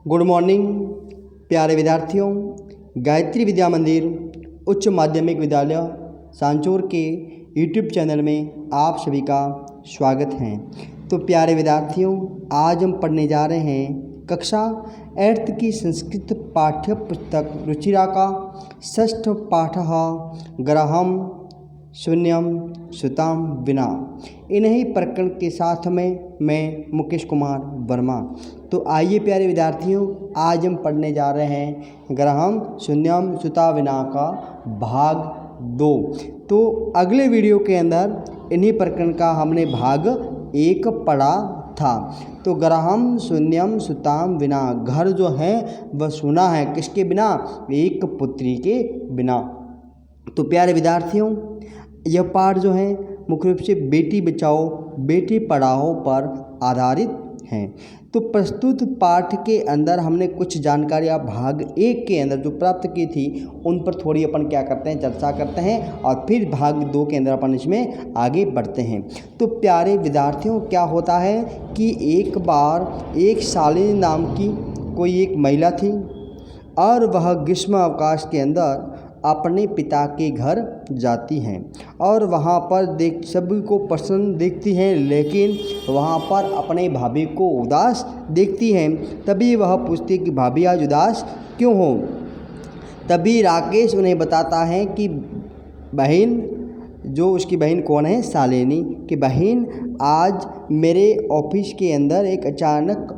Good morning प्यारे विद्यार्थियों। गायत्री विद्या मंदिर उच्च माध्यमिक विद्यालय सांचौर के यूट्यूब चैनल में आप सभी का स्वागत है। तो प्यारे विद्यार्थियों, आज हम पढ़ने जा रहे हैं कक्षा 8th की संस्कृत पाठ्य पुस्तक रुचिरा का षष्ठ पाठः ग्रहम शून्यम सुताम विना। इन्हीं प्रकरण के साथ में मैं मुकेश कुमार वर्मा। तो आइए प्यारे विद्यार्थियों, आज हम पढ़ने जा रहे हैं ग्रहम शून्यम सुता विना का भाग 2। तो अगले वीडियो के अंदर इन्हीं प्रकरण का हमने भाग 1 पढ़ा था। तो ग्रहम शून्यम सुताम विना, घर जो है वह सुना है किसके बिना? एक पुत्री के बिना। तो प्यारे विद्यार्थियों, यह पाठ जो है मुख्य रूप से बेटी बचाओ बेटी पढ़ाओ पर आधारित हैं। तो प्रस्तुत पाठ के अंदर हमने कुछ जानकारियाँ भाग 1 के अंदर जो प्राप्त की थी उन पर थोड़ी अपन क्या करते हैं, चर्चा करते हैं और फिर भाग 2 के अंदर अपन इसमें आगे बढ़ते हैं। तो प्यारे विद्यार्थियों, क्या होता है कि एक बार एक शालिनी नाम की कोई एक महिला थी और वह ग्रीष्म अवकाश के अंदर अपने पिता के घर जाती हैं और वहाँ पर सभी को प्रसन्न देखती हैं, लेकिन वहाँ पर अपने भाभी को उदास देखती हैं। तभी वह पूछती है कि भाभी आज उदास क्यों हो? तभी राकेश उन्हें बताता है कि बहन, जो उसकी बहन कौन है, शालिनी, कि बहन आज मेरे ऑफिस के अंदर एक अचानक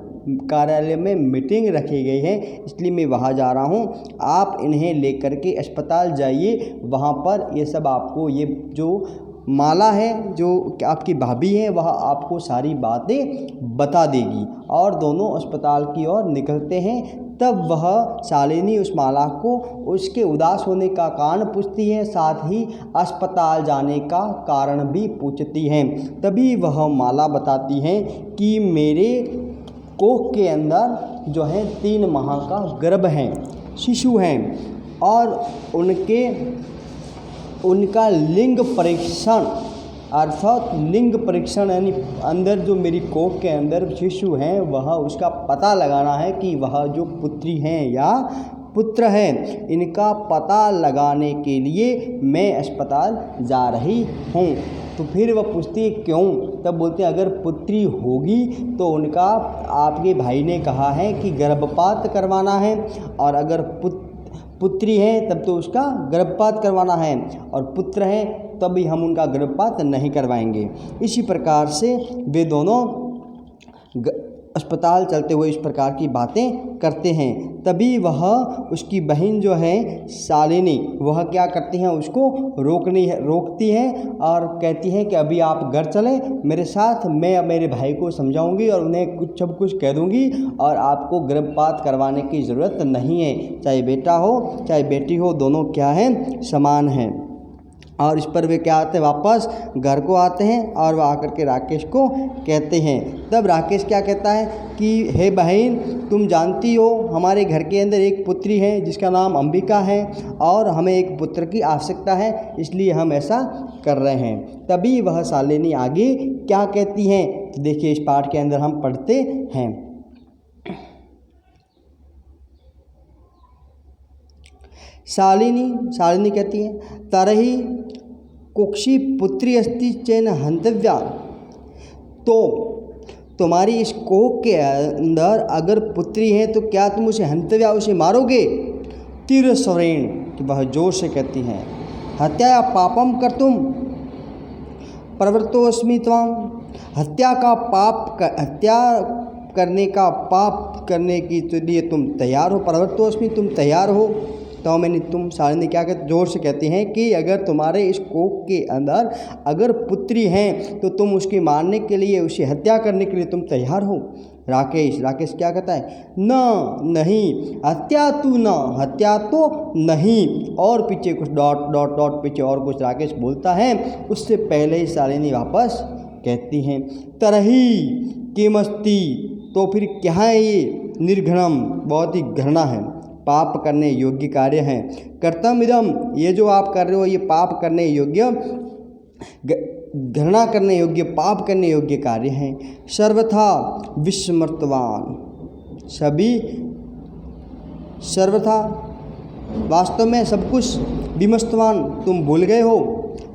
कार्यालय में मीटिंग रखी गई है, इसलिए मैं वहाँ जा रहा हूँ। आप इन्हें लेकर के अस्पताल जाइए, वहाँ पर ये सब आपको, ये जो माला है जो आपकी भाभी है वह आपको सारी बातें बता देगी। और दोनों अस्पताल की ओर निकलते हैं। तब वह शालिनी उस माला को उसके उदास होने का कारण पूछती है, साथ ही अस्पताल जाने का कारण भी पूछती है। तभी वह माला बताती है कि मेरे कोख के अंदर जो है 3 माह का गर्भ है, शिशु हैं, और उनका लिंग परीक्षण अर्थात लिंग परीक्षण यानी अंदर जो मेरी कोख के अंदर शिशु हैं वह उसका पता लगाना है कि वह जो पुत्री हैं या पुत्र हैं। इनका पता लगाने के लिए मैं अस्पताल जा रही हूँ। तो फिर वह पूछती है क्यों? तब बोलते हैं अगर पुत्री होगी तो उनका आपके भाई ने कहा है कि गर्भपात करवाना है, और अगर पुत्री है तब तो उसका गर्भपात करवाना है, और पुत्र है तभी हम उनका गर्भपात नहीं करवाएंगे। इसी प्रकार से वे दोनों अस्पताल चलते हुए इस प्रकार की बातें करते हैं। तभी वह उसकी बहन जो है शालिनी, वह क्या करती हैं, उसको रोकती हैं और कहती हैं कि अभी आप घर चलें मेरे साथ, मैं मेरे भाई को समझाऊंगी और उन्हें सब कुछ कह दूंगी, और आपको गर्भपात करवाने की ज़रूरत नहीं है। चाहे बेटा हो चाहे बेटी हो, दोनों क्या हैं, समान हैं। और इस पर वे क्या आते हैं, वापस घर को आते हैं और वह आकर के राकेश को कहते हैं। तब राकेश क्या कहता है कि हे बहन, तुम जानती हो हमारे घर के अंदर एक पुत्री है जिसका नाम अंबिका है, और हमें एक पुत्र की आवश्यकता है, इसलिए हम ऐसा कर रहे हैं। तभी वह शालिनी आगे क्या कहती हैं, तो देखिए इस पाठ के अंदर हम पढ़ते हैं। शालिनी कहती है, तरही कुक्षी पुत्री अस्ति चैन हंतव्या। तो तुम्हारी इस कोख के अंदर अगर पुत्री है तो क्या तुम उसे हंतव्या, उसे मारोगे? तीव्र स्वरेण, कि वह जोर से कहती हैं, हत्या पापम कर तुम प्रवृत्तोऽस्मि त्वाम। हत्या करने का पाप करने की लिए तुम तैयार हो, प्रवृत्तोऽस्मि, तुम तैयार हो। तो मैंने तुम शालिनी क्या कहते, जोर से कहती हैं कि अगर तुम्हारे इस कोख के अंदर अगर पुत्री हैं तो तुम उसके मारने के लिए, उसे हत्या करने के लिए तुम तैयार हो। राकेश क्या कहता है, नहीं, हत्या तो नहीं, और पीछे कुछ डॉट पीछे और कुछ राकेश बोलता है। उससे पहले ही शालिनी वापस कहती हैं, तरही किमस्ति, तो फिर क्या है ये, निर्घृणम, बहुत ही घृणा है, पाप करने योग्य कार्य हैं। कर्तम इदम, ये जो आप कर रहे हो ये पाप करने योग्य, घृणा करने योग्य, पाप करने योग्य कार्य हैं। सर्वथा विस्मृतवान, सभी सर्वथा वास्तव में सब कुछ विमस्तवान तुम भूल गए हो।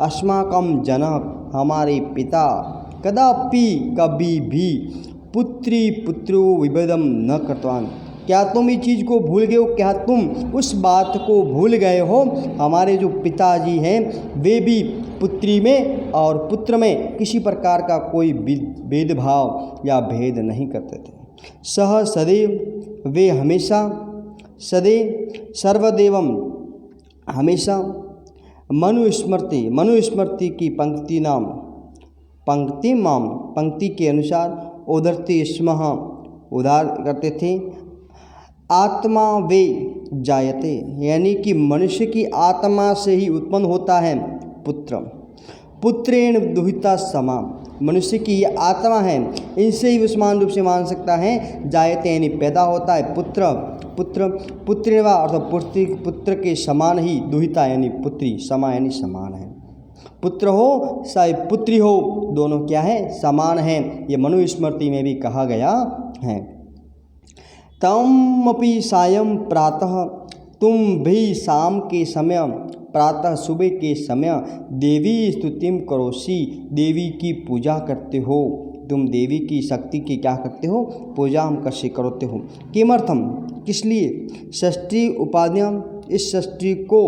अस्माकं जनक हमारे पिता कदापि कभी भी पुत्री पुत्रो विभेदम न कृतवान। क्या तुम इस चीज़ को भूल गए हो? क्या तुम उस बात को भूल गए हो? हमारे जो पिताजी हैं वे भी पुत्री में और पुत्र में किसी प्रकार का कोई भेदभाव या भेद नहीं करते थे। सह सदैव वे हमेशा सदैव सर्वदेवम हमेशा मनुस्मृति की पंक्ति के अनुसार उदरते स्मः उदार करते थे। आत्मा वे जायते यानी कि मनुष्य की आत्मा से ही उत्पन्न होता है पुत्र। पुत्रेण दुहिता समा मनुष्य की ये आत्मा है, इनसे ही समान रूप से मान सकता है। जायते यानी पैदा होता है पुत्रेवा अर्थात पुत्र के समान ही, दुहिता यानी पुत्री, समा यानी समान है। पुत्र हो चाहे पुत्री हो, दोनों क्या है? समान हैं। ये मनुस्मृति में भी कहा गया है। तमपि सायं प्रातः तुम भी शाम के समय, प्रातः सुबह के समय देवी स्तुतिम करोसी देवी की पूजा करते हो। तुम देवी की शक्ति की क्या करते हो? पूजा हम कैसे करते हो? किमर्थम किस लिए? षष्ठी उपाध्याय इस षष्ठी को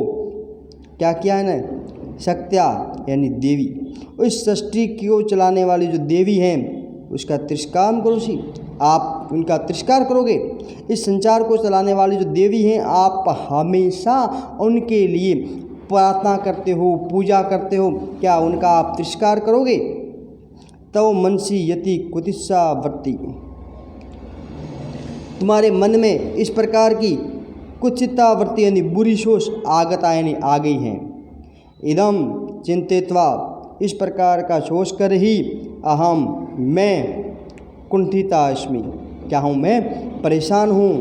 क्या किया है ना? शक्त्या यानी देवी। उस षष्ठी को चलाने वाली जो देवी हैं उसका तिरस्कार करोसी, आप उनका तिरस्कार करोगे। इस संचार को चलाने वाली जो देवी हैं आप हमेशा उनके लिए प्रार्थना करते हो, पूजा करते हो, क्या उनका आप तिरस्कार करोगे? तव मनसी यति कुतिस्सा वृत्ति तुम्हारे मन में इस प्रकार की कुत्सिता वृत्ति यानी बुरी सोच आगता यानी आ गई है। इदम चिंतित्वा इस प्रकार का सोच कर ही अहम मैं कुंठिता अस्मि क्या हूँ? मैं परेशान हूँ।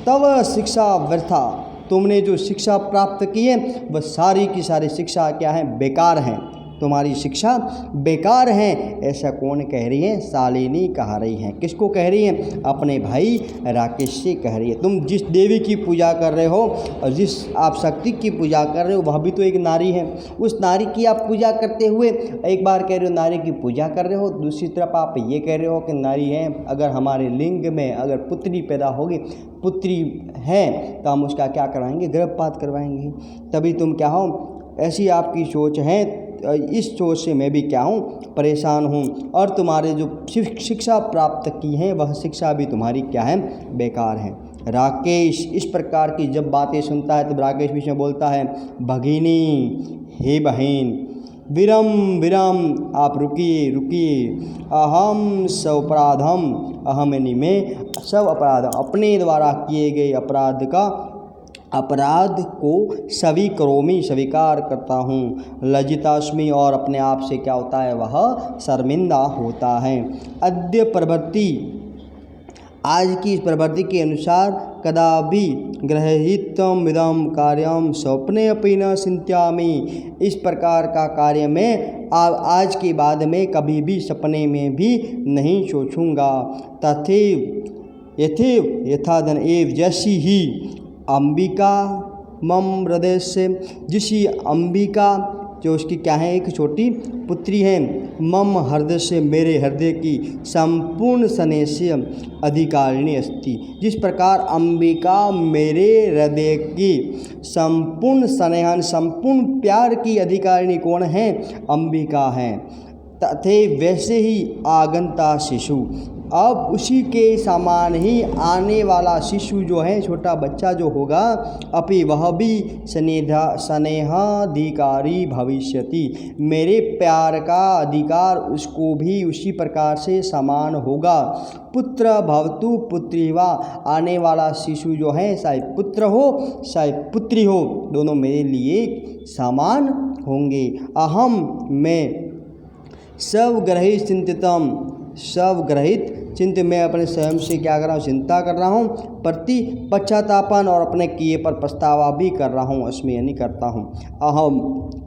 तव शिक्षा व्यर्था तुमने जो शिक्षा प्राप्त की है वह सारी की सारी शिक्षा क्या है? बेकार हैं। तुम्हारी शिक्षा बेकार है। ऐसा कौन कह रही है? शालिनी कह रही हैं। किसको कह रही हैं? अपने भाई राकेश से कह रही है। तुम जिस देवी की पूजा कर रहे हो और जिस आप शक्ति की पूजा कर रहे हो वह भी तो एक नारी है। उस नारी की आप पूजा करते हुए एक बार कह रहे हो नारी की पूजा कर रहे हो, दूसरी तरफ आप ये कह रहे हो कि नारी है, अगर हमारे लिंग में अगर पुत्री पैदा होगी, पुत्री है तो हम उसका क्या करवाएंगे? गर्भपात करवाएंगे। तभी तुम क्या हो? ऐसी आपकी सोच है। इस सोच से मैं भी क्या हूँ? परेशान हूँ। और तुम्हारे जो शिक्षा प्राप्त की है वह शिक्षा भी तुम्हारी क्या है? बेकार है। राकेश इस प्रकार की जब बातें सुनता है तब राकेश बीच में बोलता है, भगिनी हे बहन, विरम विरम आप रुकिए रुकिए, अहम स्वपराधम अहम यानी मैं, सब अपराध अपने द्वारा किए गए अपराध को स्वीकरोमि स्वीकार करता हूँ। लज्जितास्मि और अपने आप से क्या होता है? वह शर्मिंदा होता है। अद्य प्रवृत्ति आज की इस प्रवृत्ति के अनुसार कदापि गृहीतम विदम कार्यम स्वप्ने अपि न चिंत्यामि इस प्रकार का कार्य मैं आज के बाद में कभी भी सपने में भी नहीं सोचूंगा। तथैव यथैव यथाधन एव जैसी ही अंबिका मम हृदय से जिसी अंबिका जो उसकी क्या है? एक छोटी पुत्री है। मम हृदय से मेरे हृदय की संपूर्ण स्नेह से अधिकारिणी अस्ति जिस प्रकार अंबिका मेरे हृदय की संपूर्ण स्नेह संपूर्ण प्यार की अधिकारिणी कौन है? अंबिका है। तथे वैसे ही आगंता शिशु अब उसी के समान ही आने वाला शिशु जो है, छोटा बच्चा जो होगा, अपि वह भी स्नेहाधिकारी भविष्यति मेरे प्यार का अधिकार उसको भी उसी प्रकार से समान होगा। पुत्र भवतु पुत्री वा आने वाला शिशु जो है चाहे पुत्र हो चाहे पुत्री हो, दोनों मेरे लिए समान होंगे। अहम मैं सब ग्रहित चिंतितम सब ग्रहित चिंत मैं अपने स्वयं से क्या कर रहा हूँ? चिंता कर रहा हूँ। प्रति पश्चातापन और अपने किए पर पछतावा भी कर रहा हूँ, अस्मि यानी करता हूँ। अहम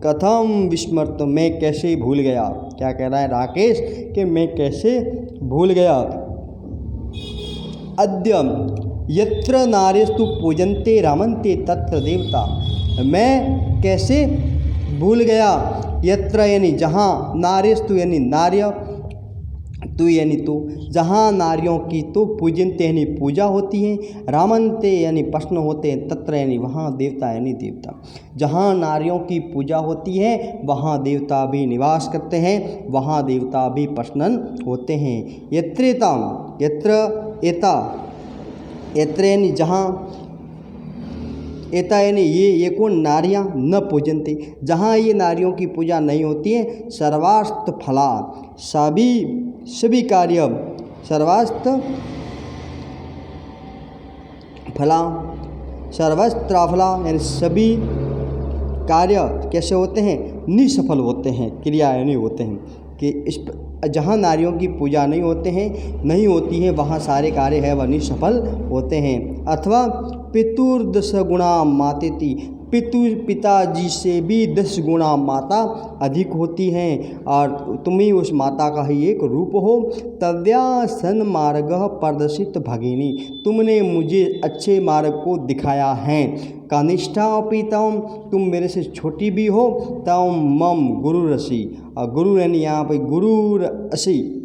कथम विस्मृत मैं कैसे भूल गया? क्या कह रहा है राकेश कि मैं कैसे भूल गया। अद्य यत्र नार्यस्तु पूजन्ते रमन्ते तत्र देवता। मैं कैसे भूल गया, यत्र यानी जहाँ, नार्यस्तु यानी नार्य, तू यानी तू, जहाँ नारियों की तो पूजनते यानी पूजा होती है, रामनते यानी प्रश्न होते हैं, तत्र यानी वहाँ, देवता यानी देवता। जहाँ नारियों की पूजा होती है वहाँ देवता भी निवास करते हैं, वहाँ देवता भी प्रश्नन होते हैं। यत्रेता, यत्र एता, यत्र यानी जहाँ, एता यानी ये कौन, नारियाँ न पूजनते, जहाँ ये नारियों की पूजा नहीं होती है। सर्वास्त फला, सभी कार्य, सर्वास्त फला, सर्वस्त्राफला यानी सभी कार्य कैसे होते हैं, निसफल होते हैं, क्रिया यानी होते हैं कि इस जहाँ नारियों की पूजा नहीं होती है वहाँ सारे कार्य है वह निसफल होते हैं। अथवा पितुर्दश गुणा मातेति, पिताजी से भी 10 गुणा माता अधिक होती हैं और तुम ही उस माता का ही एक रूप हो। तव्या सन्मार्ग प्रदर्शित भगिनी, तुमने मुझे अच्छे मार्ग को दिखाया है। कनिष्ठा अपि तम, तुम मेरे से छोटी भी हो। तम मम गुरुरसि, और गुरु यानी यहाँ पर गुरुरसि,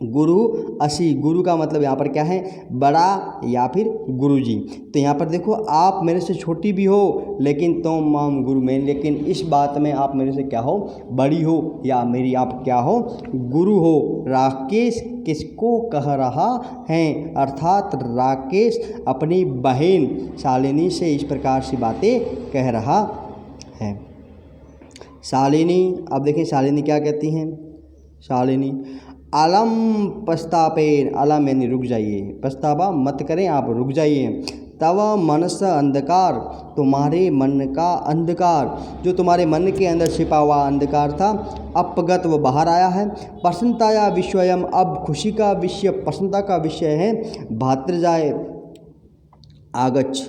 गुरु असी, गुरु का मतलब यहाँ पर क्या है, बड़ा या फिर गुरु जी। तो यहाँ पर देखो आप मेरे से छोटी भी हो लेकिन तुम माम गुरु में, लेकिन इस बात में आप मेरे से क्या हो, बड़ी हो, या मेरी आप क्या हो, गुरु हो। राकेश किसको कह रहा है, अर्थात राकेश अपनी बहन शालिनी से इस प्रकार से बातें कह रहा है। शालिनी, अब देखिए शालिनी क्या कहती हैं, शालिनी अलम पस्तापेन, अलम यानी रुक जाइए, पछतावा मत करें, आप रुक जाइए। तव मनस अंधकार, तुम्हारे मन का अंधकार, जो तुम्हारे मन के अंदर छिपा हुआ अंधकार था, अपगत वो बाहर आया है। प्रसन्नताया विषयम, अब खुशी का विषय, प्रसन्नता का विषय है। भातृजाय आगच्छ,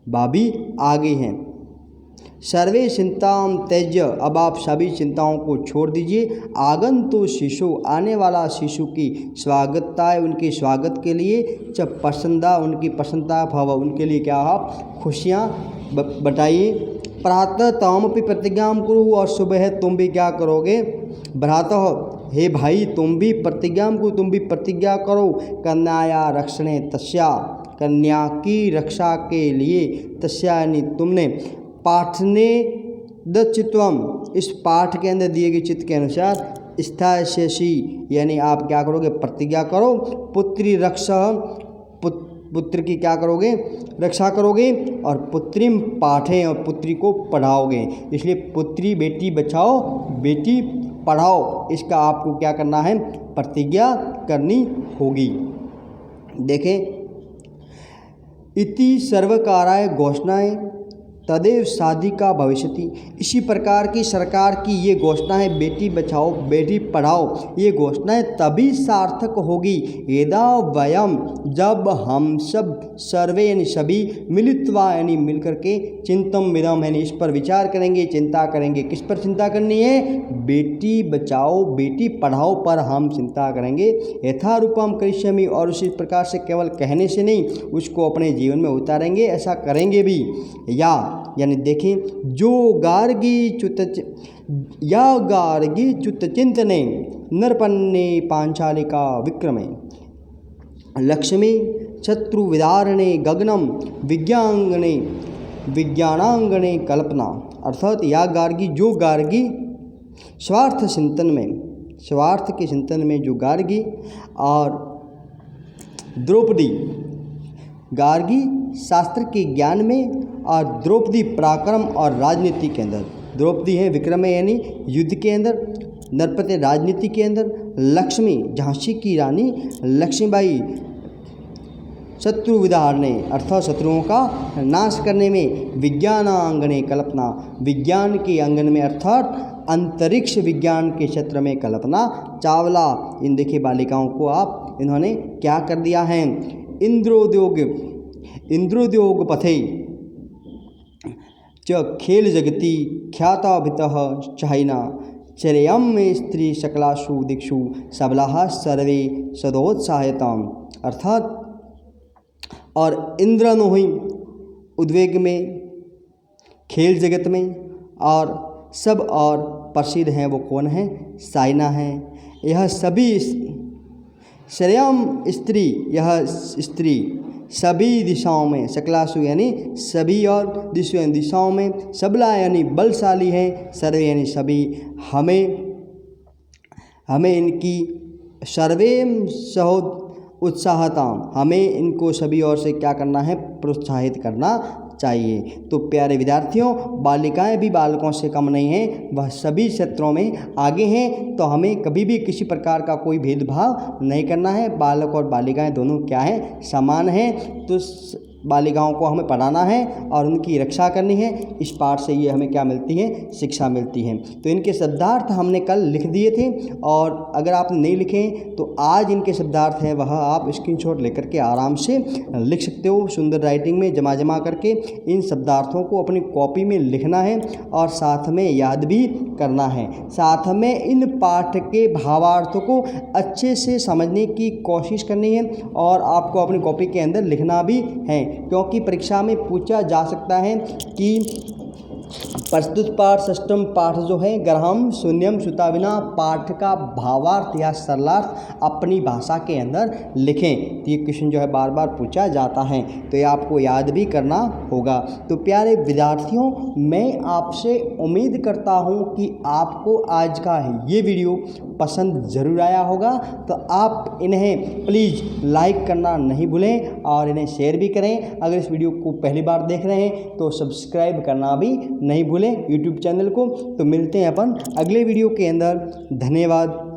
भाभी आगे हैं। सर्वे चिंताम त्यज्य, अब आप सभी चिंताओं को छोड़ दीजिए। आगंतु शिशु, आने वाला शिशु की स्वागतता है, उनके स्वागत के लिए। च प्रसन्नता, उनकी प्रसन्नता भव, उनके लिए क्या आप खुशियाँ बटाइए। प्रातः तामपि प्रतिज्ञा करो, और सुबह तुम भी क्या करोगे, भ्रातः हे भाई तुम भी प्रतिज्ञा को, तुम भी प्रतिज्ञा करो। कन्याया रक्षणे तस्या, कन्या की रक्षा के लिए, तस्या यानी तुमने। पाठने दचित्वम, इस पाठ के अंदर दिए गए चित्त के अनुसार। स्थायसी यानी आप क्या करोगे, प्रतिज्ञा करो। पुत्री रक्षा, पुत्र की क्या करोगे, रक्षा करोगे। और पुत्रिम पाठे, और पुत्री को पढ़ाओगे। इसलिए पुत्री, बेटी बचाओ बेटी पढ़ाओ, इसका आपको क्या करना है, प्रतिज्ञा करनी होगी। देखें, इति सर्वकाराय घोषणाएं तदेव साधिका भविष्यति, इसी प्रकार की सरकार की ये घोषणाएं, बेटी बचाओ बेटी पढ़ाओ, ये घोषणाएं तभी सार्थक होगी यदा वयम, जब हम सब, सर्वे यानी सभी, मिलित्वा यानी मिलकर के, चिंतम विदम यानी इस पर विचार करेंगे, चिंता करेंगे। किस पर चिंता करनी है, बेटी बचाओ बेटी पढ़ाओ पर हम चिंता करेंगे। यथारूपम करिष्यामि, और उसी प्रकार से केवल कहने से नहीं, उसको अपने जीवन में उतारेंगे, ऐसा करेंगे भी। यानी देखें, जो गार्गी च्युत चिंतने नरपन्ने पांचालिका विक्रमे, लक्ष्मी शत्रु विदारणे गगनम विज्ञांगणे विज्ञानांगणे कल्पना, अर्थात या गार्गी, जो गार्गी स्वार्थ चिंतन में, स्वार्थ के चिंतन में जो गार्गी, और द्रौपदी, गार्गी शास्त्र के ज्ञान में, और द्रौपदी पराक्रम और राजनीति के अंदर। द्रौपदी है विक्रम यानी युद्ध के अंदर, नरपति राजनीति के अंदर, लक्ष्मी झांसी की रानी लक्ष्मीबाई शत्रु विदारणे, अर्थात शत्रुओं का नाश करने में, विज्ञानांगणे कल्पना, विज्ञान के आंगन में अर्थात अंतरिक्ष विज्ञान के क्षेत्र में कल्पना चावला। इन देखिए बालिकाओं को आप, इन्होंने क्या कर दिया है, इंद्रोद्योग पथे च खेल जगति ख्याताभितः चाहिना, चरयम में स्त्री सकलासु दिक्षु सबलाः सर्वे सदोत्साहताम, अर्थात और इंद्रनो हुई उद्वेग में, खेल जगत में, और सब और प्रसिद्ध हैं वो कौन हैं? साइना हैं। यह सभी श्रेयम स्त्री, यह स्त्री सभी दिशाओं में, सकलासु यानी सभी और दिशाओं में, सबला यानी बलशाली है, सर्वे यानी सभी। हमें इनकी सर्वेम सहोद उत्साहताम, हमें इनको सभी ओर से क्या करना है? प्रोत्साहित करना चाहिए। तो प्यारे विद्यार्थियों, बालिकाएं भी बालकों से कम नहीं हैं, वह सभी क्षेत्रों में आगे हैं। तो हमें कभी भी किसी प्रकार का कोई भेदभाव नहीं करना है। बालक और बालिकाएं दोनों क्या हैं? समान हैं। तो बालिकाओं को हमें पढ़ाना है और उनकी रक्षा करनी है। इस पाठ से ये हमें क्या मिलती है? शिक्षा मिलती है। तो इनके शब्दार्थ हमने कल लिख दिए थे, और अगर आप नहीं लिखे तो आज इनके शब्दार्थ हैं वह आप स्क्रीनशॉट लेकर के आराम से लिख सकते हो। सुंदर राइटिंग में जमा करके इन शब्दार्थों को अपनी कॉपी में लिखना है और साथ में याद भी करना है। साथ में इन पाठ के भावार्थों को अच्छे से समझने की कोशिश करनी है और आपको अपनी कॉपी के अंदर लिखना भी है, क्योंकि परीक्षा में पूछा जा सकता है कि प्रस्तुत पाठ षष्ठम पाठ जो है ग्रहम शून्यम सुताविना पाठ का भावार्थ या सरलार्थ अपनी भाषा के अंदर लिखें। तो ये क्वेश्चन जो है बार बार पूछा जाता है, तो ये आपको याद भी करना होगा। तो प्यारे विद्यार्थियों, मैं आपसे उम्मीद करता हूँ कि आपको आज का ये वीडियो पसंद ज़रूर आया होगा। तो आप इन्हें प्लीज़ लाइक करना नहीं भूलें और इन्हें शेयर भी करें। अगर इस वीडियो को पहली बार देख रहे हैं तो सब्सक्राइब करना भी नहीं भूलें यूट्यूब चैनल को। तो मिलते हैं अपन अगले वीडियो के अंदर। धन्यवाद।